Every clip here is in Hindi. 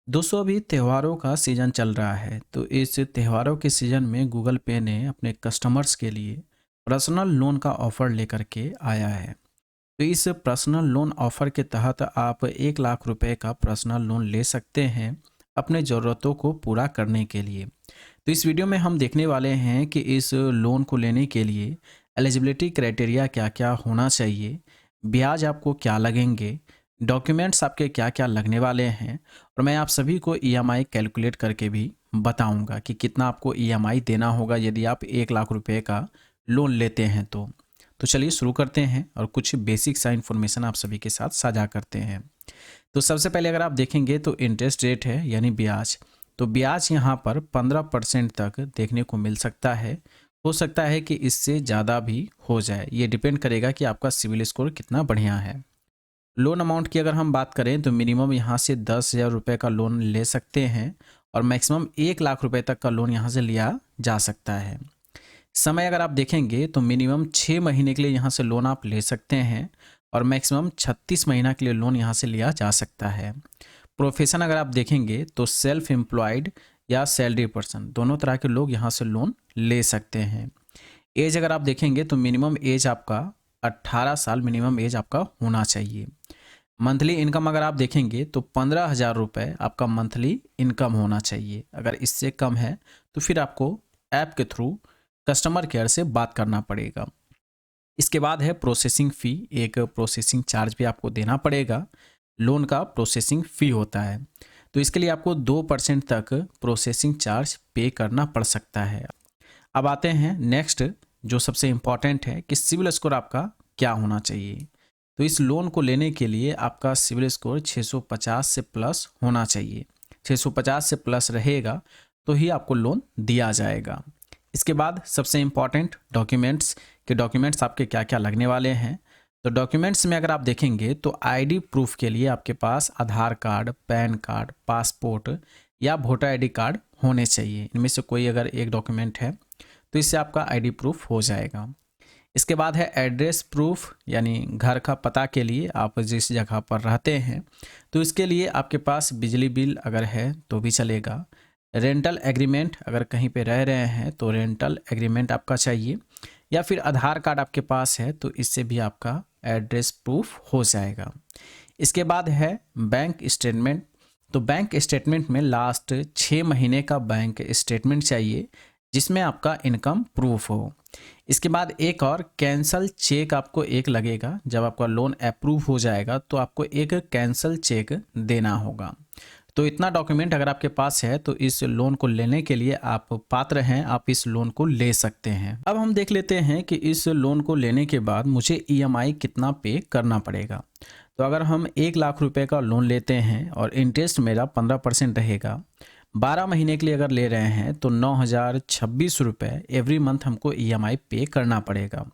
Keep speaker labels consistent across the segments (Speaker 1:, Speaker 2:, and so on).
Speaker 1: दोस्तों अभी त्योहारों का सीज़न चल रहा है तो इस त्योहारों के सीज़न में गूगल पे ने अपने कस्टमर्स के लिए पर्सनल लोन का ऑफ़र लेकर के आया है। तो इस पर्सनल लोन ऑफ़र के तहत आप 1 लाख रुपए का पर्सनल लोन ले सकते हैं अपने ज़रूरतों को पूरा करने के लिए। तो इस वीडियो में हम देखने वाले हैं कि इस लोन को लेने के लिए एलिजिबिलिटी क्राइटेरिया क्या क्या होना चाहिए, ब्याज आपको क्या लगेंगे, डॉक्यूमेंट्स आपके क्या क्या लगने वाले हैं, और मैं आप सभी को ईएमआई कैलकुलेट करके भी बताऊंगा कि कितना आपको ईएमआई देना होगा यदि आप 1 लाख रुपए का लोन लेते हैं तो चलिए शुरू करते हैं और कुछ बेसिक सा इन्फॉर्मेशन आप सभी के साथ साझा करते हैं। तो सबसे पहले अगर आप देखेंगे तो इंटरेस्ट रेट है यानी ब्याज। तो ब्याज यहाँ पर 15% तक देखने को मिल सकता है। हो सकता है कि इससे ज़्यादा भी हो जाए, ये डिपेंड करेगा कि आपका सिविल स्कोर कितना बढ़िया है। लोन अमाउंट की अगर हम बात करें तो मिनिमम यहाँ से 10,000 रुपये का लोन ले सकते हैं और मैक्सिमम 1 लाख रुपए तक का लोन यहाँ से लिया जा सकता है। समय अगर आप देखेंगे तो मिनिमम 6 महीने के लिए यहाँ से लोन आप ले सकते हैं और मैक्सिमम 36 महीना के लिए लोन यहाँ से लिया जा सकता है। प्रोफेशन अगर आप देखेंगे तो सेल्फ एम्प्लॉयड या सैलरी पर्सन दोनों तरह के लोग यहाँ से लोन ले सकते हैं। एज अगर आप देखेंगे तो मिनिमम एज आपका 18 साल मिनिमम एज आपका होना चाहिए। मंथली इनकम अगर आप देखेंगे तो 15,000 रुपये आपका मंथली इनकम होना चाहिए। अगर इससे कम है तो फिर आपको ऐप के थ्रू कस्टमर केयर से बात करना पड़ेगा। इसके बाद है प्रोसेसिंग फ़ी, एक प्रोसेसिंग चार्ज भी आपको देना पड़ेगा। लोन का प्रोसेसिंग फ़ी होता है तो इसके लिए आपको 2% तक प्रोसेसिंग चार्ज पे करना पड़ सकता है। अब आते हैं नेक्स्ट, जो सबसे इम्पॉर्टेंट है कि सिविल स्कोर आपका क्या होना चाहिए। तो इस लोन को लेने के लिए आपका सिविल स्कोर 650 से प्लस होना चाहिए। 650 से प्लस रहेगा तो ही आपको लोन दिया जाएगा। इसके बाद सबसे इम्पॉर्टेंट डॉक्यूमेंट्स के डॉक्यूमेंट्स आपके क्या क्या लगने वाले हैं। तो डॉक्यूमेंट्स में अगर आप देखेंगे तो आईडी प्रूफ के लिए आपके पास आधार कार्ड, पैन कार्ड, पासपोर्ट या वोटर आईडी कार्ड होने चाहिए। इनमें से कोई अगर एक डॉक्यूमेंट है तो इससे आपका आईडी प्रूफ हो जाएगा। इसके बाद है एड्रेस प्रूफ, यानी घर का पता के लिए आप जिस जगह पर रहते हैं तो इसके लिए आपके पास बिजली बिल अगर है तो भी चलेगा। रेंटल एग्रीमेंट, अगर कहीं पे रह रहे हैं तो रेंटल एग्रीमेंट आपका चाहिए, या फिर आधार कार्ड आपके पास है तो इससे भी आपका एड्रेस प्रूफ हो जाएगा। इसके बाद है बैंक स्टेटमेंट। तो बैंक स्टेटमेंट में लास्ट 6 महीने का बैंक स्टेटमेंट चाहिए जिसमें आपका इनकम प्रूफ हो। इसके बाद एक और कैंसल चेक आपको एक लगेगा। जब आपका लोन अप्रूव हो जाएगा तो आपको एक कैंसल चेक देना होगा। तो इतना डॉक्यूमेंट अगर आपके पास है तो इस लोन को लेने के लिए आप पात्र हैं, आप इस लोन को ले सकते हैं। अब हम देख लेते हैं कि इस लोन को लेने के बाद मुझे ईएमआई कितना पे करना पड़ेगा। तो अगर हम 1 लाख रुपए का लोन लेते हैं और इंटरेस्ट मेरा 15% रहेगा, 12 महीने के लिए अगर ले रहे हैं तो 9,026 रुपये एवरी मंथ हमको ईएमआई पे करना पड़ेगा।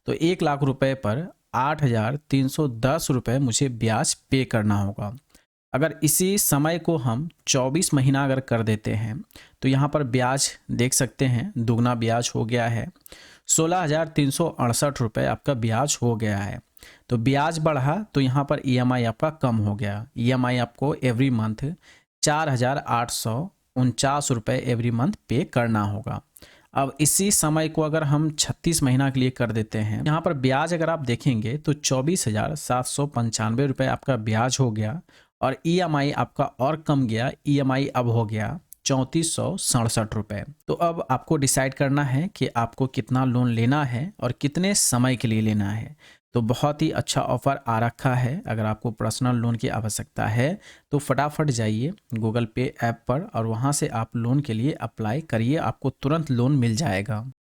Speaker 1: तो 1 लाख रुपए पर 8,310 रुपये मुझे ब्याज पे करना होगा। अगर इसी समय को हम 24 महीना अगर कर देते हैं तो यहाँ पर ब्याज देख सकते हैं दुगना ब्याज हो गया है। 16,368 रुपये आपका ब्याज हो गया है। तो ब्याज बढ़ा तो यहाँ पर ईएमआई आपका कम हो गया। ईएमआई आपको एवरी मंथ 4,849 रुपये एवरी मंथ पे करना होगा। अब इसी समय को अगर हम 36 महीना के लिए कर देते हैं, यहाँ पर ब्याज अगर आप देखेंगे तो 24,795 रुपये आपका ब्याज हो गया और ईएमआई आपका और कम गया। ईएमआई अब हो गया 3,467 रुपये। तो अब आपको डिसाइड करना है कि आपको कितना लोन लेना है और कितने समय के लिए लेना है। तो बहुत ही अच्छा ऑफर आ रखा है। अगर आपको पर्सनल लोन की आवश्यकता है तो फटाफट जाइए गूगल पे ऐप पर और वहाँ से आप लोन के लिए अप्लाई करिए, आपको तुरंत लोन मिल जाएगा।